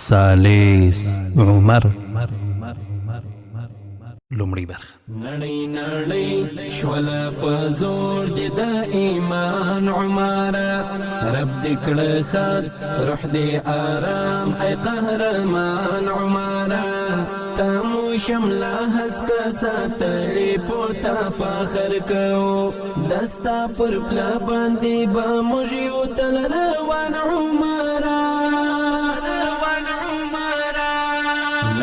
سالیس عمر لومړی برخه. نړۍ نړۍ شوله په زور دې د ایمان عمره، رب دې کړه خد روح دې آرام ای قهرمان عمره، تامو شمله هسک ساتلی پوتا فخر کو، دستا پر پلا باندې به موږ یو تل روان عمره.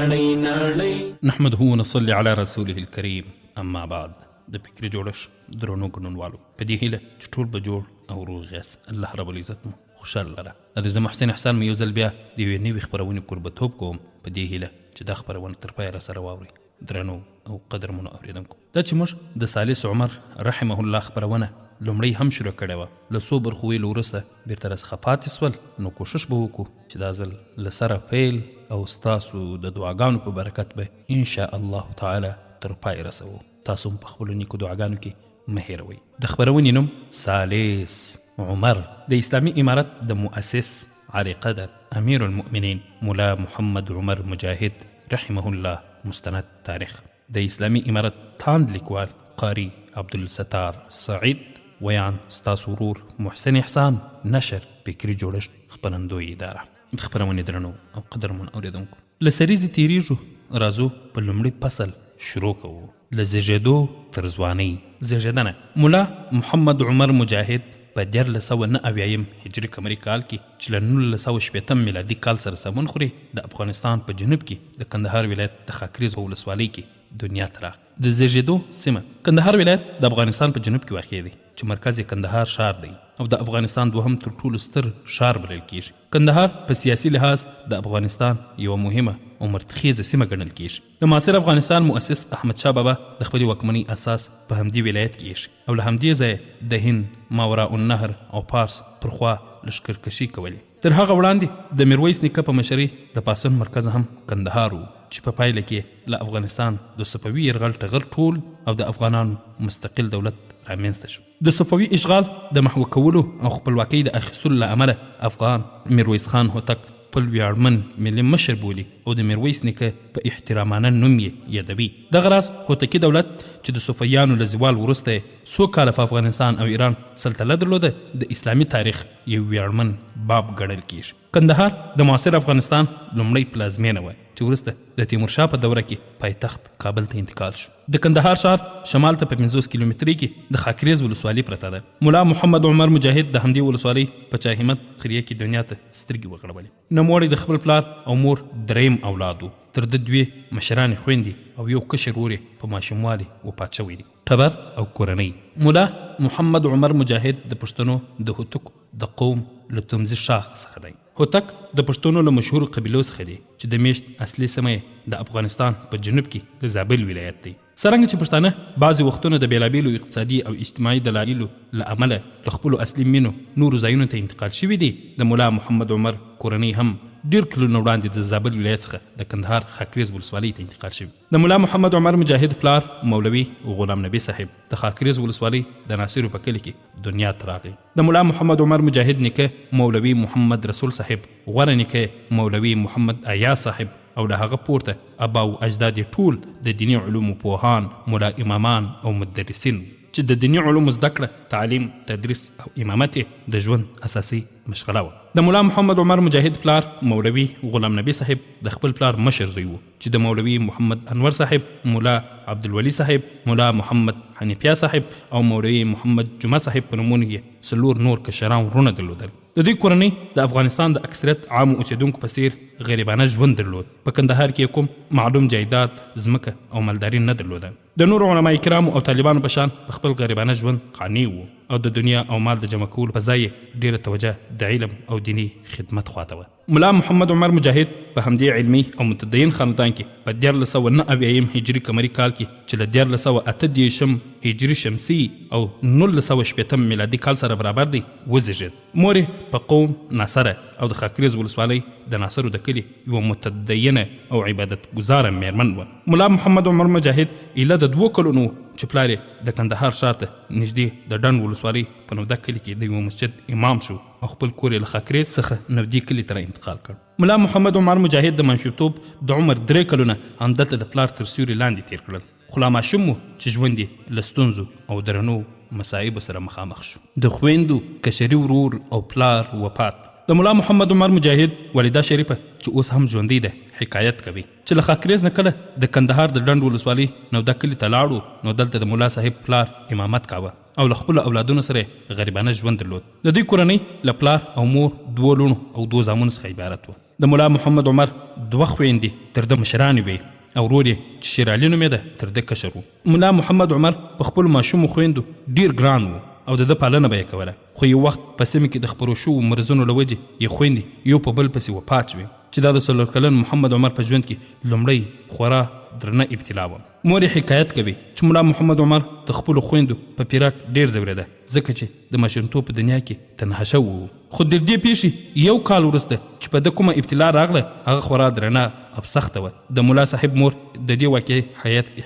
نړۍ نړۍ نحمده ونصلي على رسوله الكريم. اما بعد، د فکري جوړښت درنو ګډونوالو، په دې هیله چې ټول به جوړ او روغ یاست، الله رب العزت مو خوشحاله لره. زه محسن احسان مې یو ځل بیا د یوې نوې خپرونې کوربتوب کوم، په دې هیله چې دا خپرونه تر پایه راسره واورئ. درنو او قدرمنو اورېدونکو، دا چې موږ د سالیس عمر رحمه الله خپرونه لومړی هم شروع کړې وه، له څو برخو ویلو وروسته بیرته راڅخه پاتې سول، نو کوشش به وکړو چې دا ځل له سره پیل او ستاسو د دعاګانو په برکت به انشاء الله تعالی تر پای رسوو. تاسو هم په خپلو نیکو دعاګانو کې مه هېروئ. د خپرونې نوم سالیس عمر د اسلامي امارت د مؤسس علیقدر امیر المؤمنین مولا محمد عمر مجاهد رحمه الله مستند تاریخ، د اسلامي امارت تاند لیکوال قاری عبدالستار سعید، ویان ستاسو ورور محسن احسان، نشر فکري جوړښت خپرندوی اداره. د خپرونې درنو او قدرمن اورېدونکو، له سریزې تېرېږو، راځو په لومړي فصل شروع کوو. له زېږېدو تر ځوانۍ. زېږېدنه: مولا محمد عمر مجاهد په 1909 هجري قمري کال کې چې له 1960 میلادي کال سره سمون خوري، د افغانستان په جنوب کې د کندهار ولایت د خاکریز ولسوالۍ کې دنیا ته راغی. د زېږېدو سیمه: کندهار ولایت د افغانستان په جنوب کې واقع دی چې مرکز یې کندهار ښار دی او د افغانستان دوهم تر ټولو ستر ښار بلل کیږي. کندهار په سیاسي لحاظ د افغانستان یوه مهمه او مرتخیزه سیمه ګڼل کیږي. د معاصر افغانستان مؤسس احمدشاه بابا د خپلې واکمنۍ اساس په همدې ولایت کې ایښی او له همدې ځایه د هند، ماوراء النهر او پارس پر خوا لښکرکشي کولې. تر هغه وړاندې د میرویس نیکه په مشرۍ د پاڅون مرکز هم کندهار و چې په پایله کې له افغانستان د صفوي یرغل ټغر ټول او د افغانانو مستقل دولت رامنځته شو. د صفوي اشغال د محو کولو او خپلواکۍ د اخیستلو له امله افغان میرویس خان هوتک خپل ویاړمن ملي مشر بولي او د میرویس نیکه په احترامانه نوم یې یادوي. دغه راز هوتکي دولت چې د صفویانو له زوال وروسته څو کاله په افغانستان او ایران سلطنت درلوده، د اسلامي تاریخ یو ویاړمن باب ګڼل کیږي. کندهار د معاصر افغانستان لومړی پلازمینه وه چې وروسته د تیمورشاه په دوره کې پایتخت کابل ته انتقال شو. د کندهار ښار شمال ته په 50 کیلومترۍ کې د خاکریز ولسوالۍ پرته ده. مولا محمد عمر مجاهد د همدې ولسوالۍ په چا همت قریه کې دنیا ته سترګې وغړولې. نوموړی د خپل پلار او مور دریم اولاد و. تر د دوی مشرانې خویندې او یو کشر ورور په ماشوموالي وفات شوی دی. ټبر او کورنۍ: مولا محمد عمر مجاهد د پښتنو د هوتک د قوم له تمزي شاخ څخه دی. هوتک د پښتنو له مشهورو قبیلو څخه دی چې د میشت اصلي سیمه د افغانستان په جنوب کې د زابل ولایت دی. څرنګه چې پښتانه بعضې وختونه د بېلابېلو اقتصادي او اجتماعي دلایلو له امله له خپلو اصلي مینو نورو ځایونو ته انتقال شوي دي، د مولا محمد عمر کورنۍ هم ډېر کلونه وړاندې د زابل ولایت څخه د کندهار خاکریز ولسوالۍ ته انتقال شوي. د مولا محمد عمر مجاهد پلار مولوي غلام نبي صاحب د خاکریز ولسوالۍ د ناصرو په کلي کې دنیا ته راغی. د مولا محمد عمر مجاهد نیکه مولوي محمد رسول صاحب، غوره نیکه مولوي محمد ایاز صاحب او له هغه پورته ابا او اجداد ټول د دیني علومو پوهان، مولا امامان او مدرسین چې د دیني علومو زده کړه، تعلیم، تدریس او امامت د ژوند اساسي مشغله وه. د مولا محمد عمر مجاهد پلار مولوي غلام نبي صاحب د خپل پلار مشر زوی و چې د مولوي محمد انور صاحب، مولا عبدالولي صاحب، مولا محمد حنیفیه صاحب او مولوي محمد جمعه صاحب په نومونو یې څلور نور کشران ورونه درلودل. د دوی کورنۍ د افغانستان د اکثریت عامو اوسېدونکو په څیر غریبانه ژوند درلود. په کندهار کې کوم معلوم جایداد، ځمکه او مالداري نه درلوده. د نورو علما کرامو او طالبانو په شان په خپل غریبانه ژوند قانع وو او د دنیا او مال د جمع کولو په ځای ډېره توجه د علم او دیني خدمت خواته وه. مولا محمد عمر مجاهد په همدې علمي او متدین خاندان کې په 1909 هجري قمري کال کې چې له 1938 هجري شمسي او 1960 میلادي کال سره برابر دی وزېږېد. مور یې په قوم ناصره او د خاکریز ولسوالۍ د ناصرو د کلي یوه متدینه او عبادت ګزاره میرمن وه. مولا محمد عمر مجاهد ایله د 2 کلونو چې پلار یې د کندهار ښار ته نږدې د ډنډ ولسوالۍ په نوده کلي کې د یوه مسجد امام شو او خپل کور یې له خاکریز څخه نودي کلي ته انتقال کړ. ملا محمد عمر مجاهد د ماشومتوب د عمر 3 کلونه همدلته د پلار تر سیوري لاندې تیر کړل، خو لا ماشوم و چې ژوند یې له ستونزو او درنو مصایبو سره مخامخ شو. د خویندو کشري ورور او پلار وفات. د ملا محمد عمر مجاهد والده شریفه چې اوس هم ژوندۍ ده حکایت کوي چې له خاکریز نه کله د کندهار د ډنډ ولسوالۍ نوده کلي ته لاړو نو دلته د ملا صاحب پلار امامت کاوه او له خپلو اولادونو سره غریبانه ژوند درلود. د دوی کورنۍ له پلار او مور 2 لوڼو او 2 زامنو څخه عبارت وه. د ملا محمد عمر 2 خویندې تر ده مشرانې وې او ورور یې چې شیرعلي نومېده تر ده کشر و. ملا محمد عمر په خپلو ماشومو خویندو ډیر ګران و او د ده پالنه به یې کوله، خو یو وخت په سیمه کې د خپرو شوو مرضونو له وجې یې خویندې یو په بل پسې وفات شوې چې دا د 4 کلن محمد عمر په ژوند کې لومړی خورا درنه ابتلا وه. مور یې حکایت کوي چې ملا محمد عمر د خپلو خویندو په پیرک ډیر ځورېده ځکه چې د ماشومتوب په دنیا کې تنها شوی و. خو د دې پیښې 1 کال وروسته چې په ده کومه ابتلا راغله هغه خورا درنه او سخته وه. د ملا صاحب مور د دې واقعې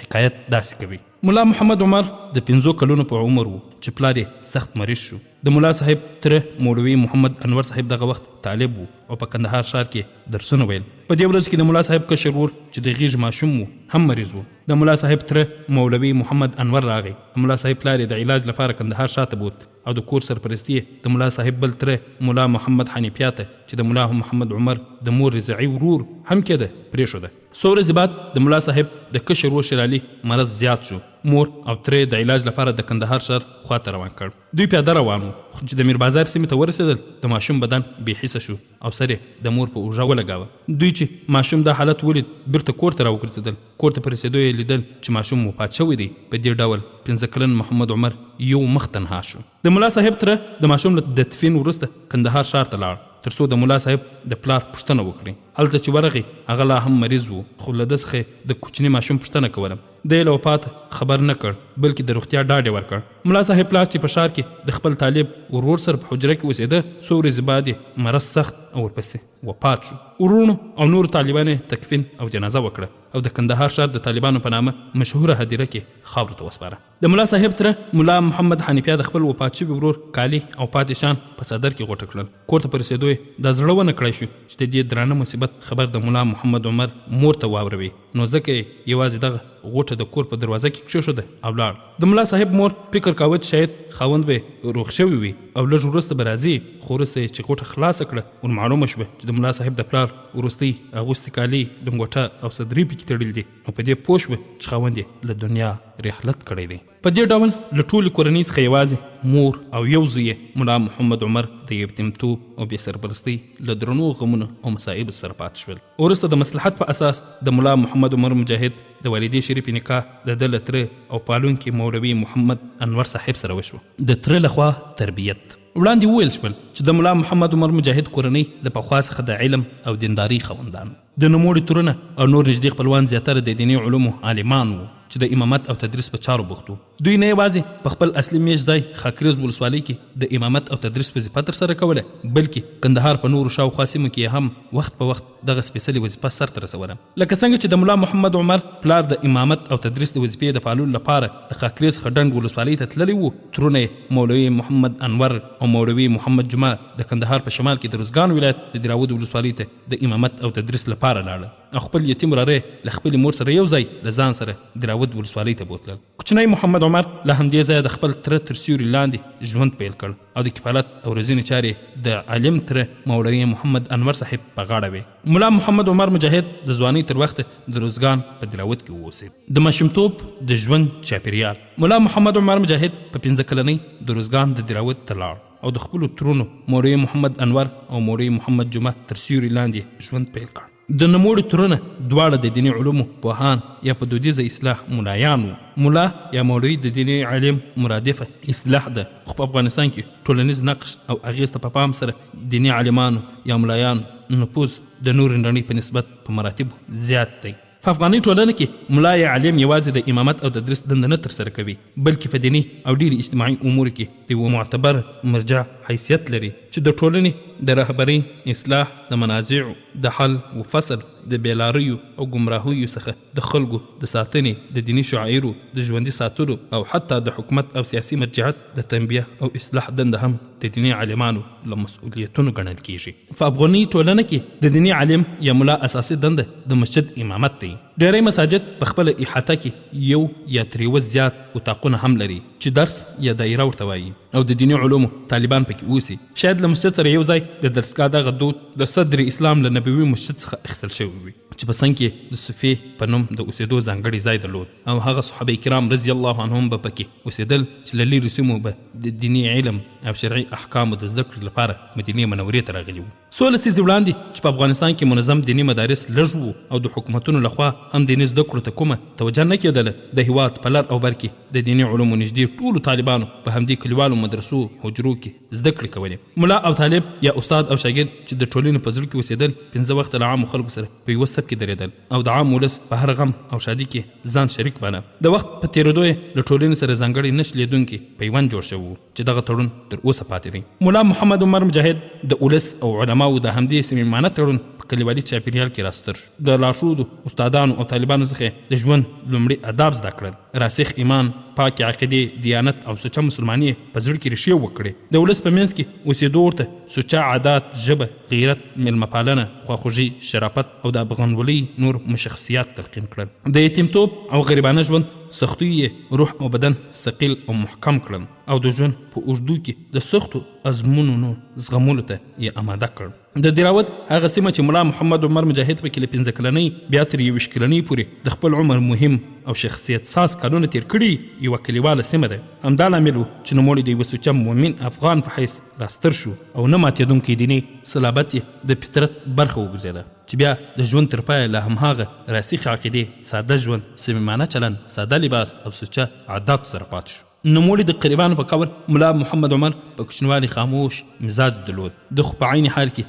حکایت داسې کوي: ملا محمد عمر د 5 کلونو په عمر و چې پلار یې سخت مریض شو. د ملا صاحب تره مولوي محمد انور صاحب دغه وخت طالب و او په کندهار ښار کې درسونه ویل. په دې ورځ کې د ملا صاحب کشر ورور چې د غیږ ماشوم و هم مریض و. د ملا صاحب تره مولوي محمد انور راغی. ملا صاحب پلار یې د علاج لپاره کندهار ښار ته بوت او د کور سرپرستی د ملا صاحب بل تره ملا محمد حنیفیه ته چې د ملا محمد عمر د مور رضاعي ورور هم کېده پرېښوده. څو ورځې بعد د ملا صاحب د کشر ورور شیرعلي مرض زیات شو. مور او تره د علاج لپاره د کندهار ښار خواته روان کړ. دوی پیاده روان وو خو چې د میر بازار سیمې ته ورسېدل د ماشوم بدن بې حسه شو او سر یې د مور په اوږه ولګاوه. دوی چې ماشوم دا حالت ولید بیرته کور ته راوګرځېدل. کور ته په رسېدو یې لیدل چې ماشوم وفات شوی دی. په دې ډول 15 کلن محمد عمر یو مخ تنها شو. د ملا صاحب تره د ماشوم له تدفین وروسته کندهار ښار ته لاړ تر څو د ملا صاحب د پلار پوښتنه وکړي. هلته چې ورغی هغه لا هم مریض و خو له ده څخه د کوچني ماشوم پوښتنه کوله. د یې له وفات خبر نه کړ بلکې د روغتیا ډاډ یې ورکړ. ملا صاحب پلار چې په ښار کې د خپل طالب ورور سره په حجره کې اوسېده 100 ورځې بعد یې مرض سخت او ورپسې وفات شو. ورونو او نورو طالبانو یې تکفین او جنازه وکړه او د کندهار ښار د طالبانو په نامه مشهوره هدیره کې خاورو ته وسپاره. د ملا صاحب تره ملا محمد حنیفیه د خپل وفات شوي ورور کالي او پاتې شیان په صدر کې غوټه کړل. کور ته په رسېدو یې دا زړه ونه کړی شو چې د دې درانه مصیبت خبر د ملا محمد عمر مور ته واوروي نو ځکه یې یوازې دغه غوټه د کور په دروازه کې کېښوده او لاړ. د ملا صاحب مور فکر کاوه چې شاید خاوند به روغ شوی وي او لږ وروسته به راځي، خو وروسته یې چې غوټه خلاصه کړه ور معلومه شوه چې د ملا صاحب د پلار وروستۍ اغوستې کالي لنګوټه او صدرۍ پکې تړلي دي او په دې پوه شوه چې خاوند یې له دنیا رحلت کړی دی. په دې ډول له ټولې کورنۍ څخه یوازې مور او یو زوی یې ملا محمد عمر د یتیمتوب او بې سرپرستۍ له درنو غمونو او مصایبو سره پاتې شول. وروسته د مصلحت په اساس د ملا محمد عمر مجاهد د والدې شریفې نکاح د ده له تره او پالونکي مولوي محمد انور صاحب سره وشوه. د تره لخوا تربیت وړاندې وویل شول چې د ملا محمد عمر مجاهد کورنۍ د پخوا څخه د علم او دیندارۍ خاوندان. د نوموړي ترونه او نور نږدې خپلوان زیاتره د دیني علومو عالمان وو چې د امامت او تدریس په چارو بوخت وو. دوی نه یوازې په خپل اصلي میشت ځای خاکریز ولسوالۍ کې د امامت او تدریس وظیفه ترسره کوله بلکې کندهار په نورو شاوخوا سیمو کې هم وخت په وخت دغه سپېڅلې وظیفه سرته رسوله. لکه څنګه چې د ملا محمد عمر پلار د امامت او تدریس د وظیفې د پاللو لپاره د خاکریز څخه ډنډ ولسوالۍ ته تللی وو، ترونه یې مولوي محمد انور او مولوي محمد جمعه د کندهار په شمال کې د روزګان ولایت د دراود ولسوالۍ ته د امامت او تدریس لپاره لاړل او خپل یتیم وراره له خپل مور سره یو ځای له ځان سره دراود ولسوالۍ ته بوتلل. کوچنی محمد عمر له همدې ځایه د خپل تره تر سیوري لاندې ژوند پیل کړ او د کفالت او روزنې چارې د عالم تره مولوي محمد انور صاحب په غاړه وې. ملا محمد عمر مجاهد د ځوانۍ تر وخته د روزګان په دراود کې واوسېد. د ماشومتوب د ژوند چاپېریال ملا محمد عمر مجاهد په 15 کلنۍ د روزګان د دراود ته لاړ او د خپلو ترونو مولوي محمد انور او مولوي محمد جمعه تر سیوري لاندې ژوند پیل کړ. د نوموړي ترونه دواړه د دیني علومو پوهان یا په دودیزه اصلاح ملایان وو. ملا یا مولوي د دیني علم مرادفه اصلاح ده، خو په افغانستان کې ټولنیز نقش او اغیز ته په پام سره دیني عالمانو یا ملایان نفوذ د نور نړۍ په نسبت په مراتبو زیات دی. په افغاني ټولنه کې ملا یا عالم یوازې د امامت او تدریس دنده نه ترسره کوي بلکې په دیني او ډېرې اجتماعي امور کې د یوه معتبر مرجع حیثیت لري چې د ټولنې د رهبري، اصلاح، د منازعو د حل و فصل، د بیلاریو او ګمراهیو څخه د خلکو د ساتنې، د دیني شعایرو د ژوندي ساتلو او حتی د حکومت او سیاسي مرجعیت د تنبیه او اصلاح دنده هم د دیني عالمانو له مسؤلیتونو ګڼل کیږي. په افغاني ټولنه کې د دیني عالم یا ملا اساسي دنده د مسجد امامت دی. ډېری مساجد په خپل احاطه کې یو یا تریوه زیات اتاقونه هم لري چې درس یا دایره ورته وایي او د دیني علومو طالبان پکې اوسي. شاید له مسجد سره یو ځای د درسګاه دغه دود د صدر اسلام له نبوي مسجد څخه اخیستل شوی وي چې په څنګ کې د صفي په نوم د اوسېدو ځانګړی ځای درلود او هغه صحابه کرام رضی الله عنهم به پکې اوسېدل چې له لرې سیمو به د دیني علم او شرعي احکامو د زده کړې لپاره مدینې منورې ته راغلي وو. څو لسیزې وړاندې چې په افغانستان کې منظم دیني مدارس لږ وو او د حکومتونو لخوا هم دیني زده کړو ته کومه توجه نه کېدله، د هېواد په لر او بر کې د دیني علومو نږدې ټولو طالبانو په همدې کلیوالو مدرسو حجرو کې زده کړې کولې. ملا او طالب یا استاد او شاګرد چې د ټولنې په زړه کې اوسېدل 5 وخت له عامو خلکو سره په یوه صف کې درېدل او د عام ولس په هر غم او شادي کې ځان شریک باله. د وخت په تېرېدو یې له ټولنې سره ځانګړی نه شلېدونکي پیوند جوړ شوی و چې دغه تړون تر اوسه پاتې دی. ملا محمد عمر مجاهد د ولس او علماو د همدې صمیمانه تړون په کلیوالي چاپېریال کې راستر شو. د لارښودو استادانو او طالبانو څخه د ژوند لومړي آداب زده کړل، راسخ ایمان، پاک عقیدې، دیانت او سوچه مسلماني په زړه کې ریښې وکړې. د ولس په منځ کې اوسېدو ورته سوچه عادات، ژبه، غیرت، میلمهپالنه، خواخوږي، شرافت او د افغانولۍ نور مشخصیات تلقین کړل. د یتیمتوب او غریبانه ژوند سختیو یې روح او بدن ثقیل او محکم کړل او د ژوند په اوږدو کې د سختو ازمونو زغمولو ته یې اماده کړ. د دراوت هغه سیمه چې ملا محمد عمر مجاهد پکې له 15 کلنۍ بیا تر 21 کلنۍ پورې د خپل عمر مهم او شخصیت ساز کارونه تیر کړي یوه کلیواله سیمه ده. همدا لامل و چې نوموړی د یوه سوچه مؤمن افغان په حیث راستر شو او نه ماتېدونکی دیني صلابت یې د فطرت برخه وګرځېده چې بیا د ژوند تر پایه له همهغه راسخ عقیدې، ساده ژوند، صمیمانه چلند، ساده لباس او سوچه عادات سره پاتې شو. نوموړي د قریبانو په قول ملا محمد عمر په کوچنوالي خاموش مزاج درلود، د خو په عین حال کې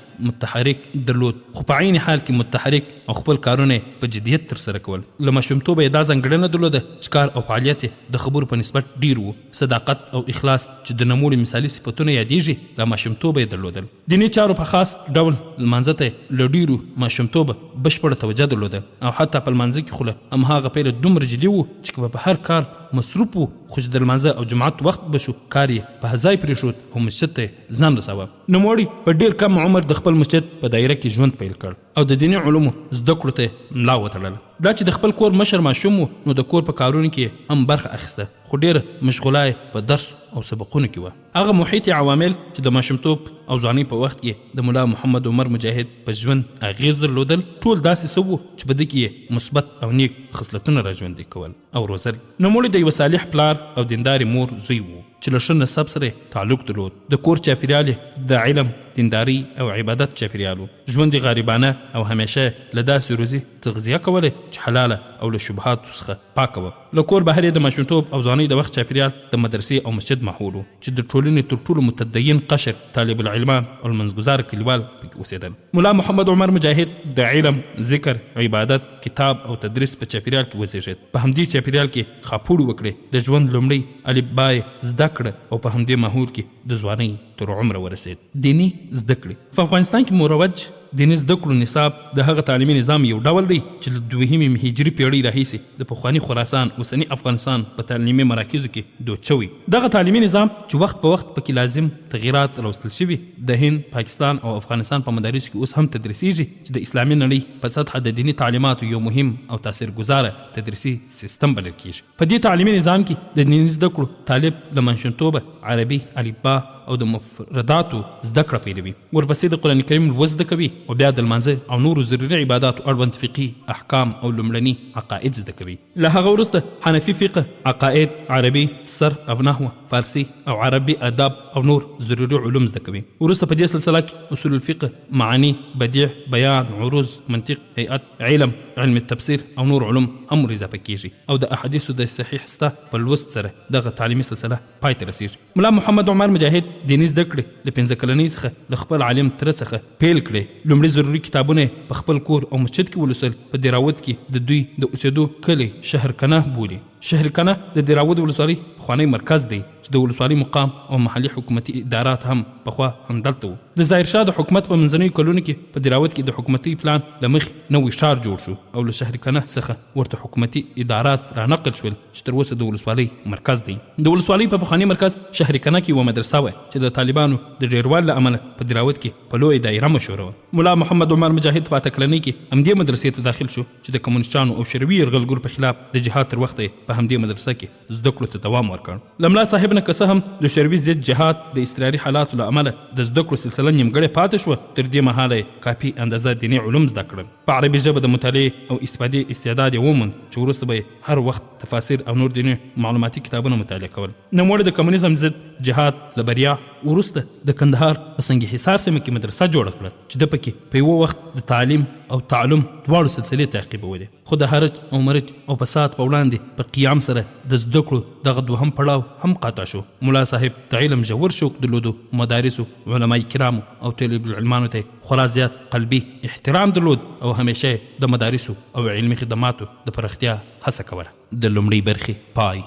متحرک او خپل کارونه په جدیت ترسره کول. له ماشومتوبه یې دا ځانګړنه درلوده چې کار او فعالیت د خبرو په نسبت ډیر و. صداقت او اخلاص چې د نوموړي مثالي صفتونه یادېږي له ماشومتوبه یې درلودل. دیني چارو په خاص ډول لمانځه ته له ډیرو ماشومتوبه بشپړه توجه درلوده او حتی په لمانځه کې خو له همهغه پیله دومره جدي و چې په هر کار مصروف و، خو چې د لمانځه او جماعت وخت بشو کار یې په ځای پرېښود او مسجد ته ځان رساوه. نوموړي په ډېر کم عمر د خپل مسجد په دایره کې ژوند پیل کړ او د دیني علومو زده کړو ته ملا وتړله. دا چې د خپل کور مشر ماشوم و نو د کور په کارونو کې هم برخه اخیسته، خو ډېره مشغوله په درس او سبقونو کې وه. هغه محیط عوامل چې د ماشومتوب او ځوانۍ په وخت کې د ملا محمد عمر مجاهد په ژوند اغیز درلودل ټول داسې څه وو چې په ده کې یې مثبت او نیک خصلتونه را ژوندي کول او روزل. نوموړي د یوه صالح پلار او دینداري مور زوی و چې له ښه نسب سره تعلق درلود. د کور چاپېریال یې د علم، دینداري او عبادت چاپېریال و. ژوند یې غریبانه او همیشه له داسې روزي تغذیه کوله چې حلاله او له شبهاتو څخه پاکه وه. له کور بهر یې د ماشومتوب او ځوانۍ د وخت چاپېریال د مدرسې او مسجد ماحول و چې د ټولنې تر ټولو متدین قشر، طالب العلمان او المنځګزاره کلیوال پکې اوسېدل. ملا محمد عمر مجاهد د علم، ذکر، عبادت، کتاب او تدریس په چاپېریال کې وزېږېد. په همدې چاپېریال کې خاپوړې وکړې، د ژوند لومړی الفبا یې زده کړه او په همدې ماحول کې د ځوانۍ تر عمره ورسېد. دیني زده کړې په افغانستان کې مروج دیني زده کړو نصاب د هغه تعلیمي نظام یو ډول دی چې له 2 هجري پیړۍ راهیسې د پخواني خراسان اوسني افغانستان په تعلیمي مراکزو کې دود شوی. دغه تعلیمي نظام چې وخت په وخت پکې لازم تغییرات راوستل شوي د هند، پاکستان او افغانستان په مدارسو کې اوس هم تدریسیږي چې د اسلامي نړۍ په سطحه د دیني تعلیماتو یو مهم او تاثیرګذاره تدریسي سیستم بلل کیږي. په دې تعلیمي نظام کې د دیني زده کړو طالب له ماشومتوبه عربي الفبا او د مفرداتو زده کړه پیلوي، ورپسې د قرآن کریم لوست زده کوي او بیا د لمانځه او نورو ضروري عباداتو اړوند فقهي احکام او لومړني عقاید زده کوي. له هغه وروسته حنفي فقه، عقاید، عربي، صرف او نحوه، فارسي او عربي اداب او نور ضروري علوم زده کوي. وروسته په دې سلسله کې اصول الفقه، معاني، بديع، بیان، عروض، منطق، هيئت، علم التفسیر او نور علوم هم اضافه کیږي او د احادیثو د صحیح سته په لوست سره دغه تعلیمي سلسله پای ته رسیږي. ملا محمد عمر مجاهد دیني زده کړې له 15 کلنۍ څخه له خپل عالم تره څخه پیل کړې. لومړي ضروري کتابونه په خپل کور او مسجد کې ولوستل. په دراوت کې د دوی د اوسېدو کلی شهر کنه بولي شهرکنه د دراود ولسوالۍ پخوانی مرکز دی چې د ولسوالۍ مقام او محلي حکومتي ادارات هم پخوا همدلته وو. د ظاهرشاه د حکومت په منځنیو کلونو کې په دراود کې د حکومتي پلان له مخې نوی ښار جوړ شو او له شهرکنه څخه ورته حکومتي ادارات رانقل شول چې تر اوسه د ولسوالۍ مرکز دی. د ولسوالۍ په پخوانی مرکز شهرکنه کې یوه مدرسه وه چې د طالبانو د ډیروالي له امله په دراود کې په لویه دایره مشهوره وه. ملا محمد عمر مجاهد په 8 کلنۍ کې همدې مدرسې ته داخل شو چې د کمونیسټانو او شوروي یرغلګرو په خلاف د جهاد تر وخته په همدې مدرسه کې زده کړو ته دوام ورکړ. له ملا صاحب نه که څه هم د شوروي ضد جهاد د اضطراري حالاتو له امله د زده کړو سلسله نیمګړې پاتې شوه، تر دې مهاله یې کافي اندازه دیني علوم زده کړل. په عربي ژبه د مطالعې او استفادې استعداد یې وموند چې وروسته به یې هر وخت تفاسیر او نور دیني معلوماتي کتابونه مطالعه کول. نوموړي د کمونیزم ضد جهاد له بریا وروسته د کندهار په سنگ حصار سیمه کې مدرسه جوړه کړه چې د پکې په یو وخت د تعلیم او تعلم دواړو سلسلې تعقیبولې. خو د حرج او مرج او فساد په وړاندې په قیام سره د زده کړو دغه دوهم پړاو هم قاطع شو. ملا صاحب د علم ژور شوق درلودو، مدارسو، علمای کرامو او طالب العلمانو ته خورا زیات قلبي احترام درلود او همیشه د مدارسو او علمي خدماتو د پراختیا هڅه کوله. د لومړۍ برخې پای.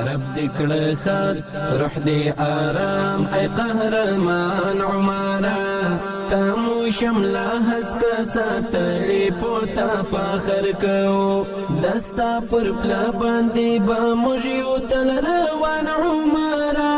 رب دکړه خد روح دی آرام ای قهرمان عمارا تامو شملا هسک ساتلی پوتا پاخر کو دستا پر پلا باندې با مجیو تل روان عمارا